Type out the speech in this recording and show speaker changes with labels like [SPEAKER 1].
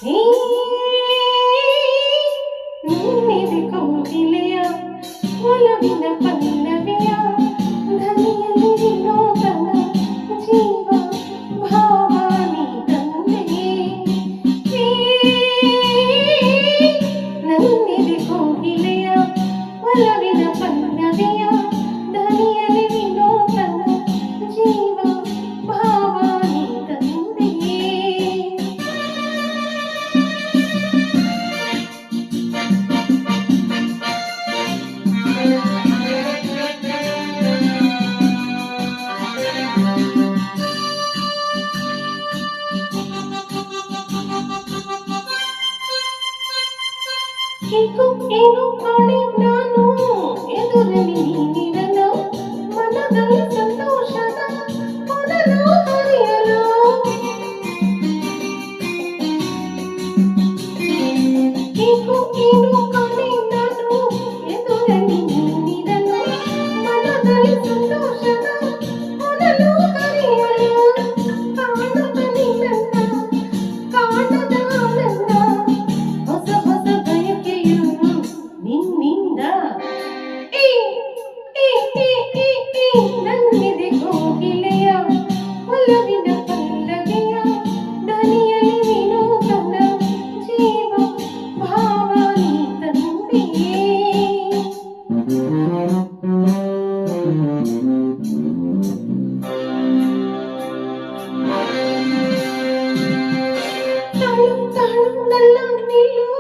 [SPEAKER 1] ಈ ನಿನ್ನಿದೆ ಕೋಗಿಲೆಯ ಒಲವಿನ ಪಲ್ಲವಿಯ ಧನಿಯಲ್ಲಿ ವಿನೋದನ ಜೀವ ಭಾವ ನೀ ತಂದೆ ಈ ನನ್ನಿದೆ ಕೋಗಿಲೆಯ ಒಲವಿನ ಪಲ್ಲವಿಯ ಧನಿಯಲ್ಲಿ ವಿನೋದನ ಜೀವ ಭಾವ ನೀ ತಂದೆ ಏಕೋ ಏನೋ ಕಾಣೆ ನಾನು ಎದುರಲ್ಲಿ ನೀನಿರಲು ಮನದಲ್ಲಿ ಸಂತೋಷದ ಮೊದಲು ಹರಿಯಲು ಏಕೋ ಏನೋ ಕಾಣೆ ನಾನು ಎದುರಲ್ಲಿ ನೀನಿರಲು ಮನದಲ್ಲಿ ಸಂತೋಷದ ಮೊದಲು ಹರಿಯಲು ಕಾಣದ ನಿನ್ನ ಕಾಣದ ಆನಂದ ಹೊಸ ಹೊಸ ಬಯಕೆಯು ನಿನ್ನಿಂದ ಈ ಈ ಈ ಈ ಈ ನನ್ನಿದೆ ಕೋಗಿಲೆಯ ಒಲವಿನ ಪಲ್ಲವಿಯ ದನಿಯಲ್ಲಿ ವಿನೋದನ ಜೀವ ಭಾವ ನೀ ತಂದೆಯೇ ತಾಳು ತಾಳು ನನ್ನ ನಿಲ್ಲು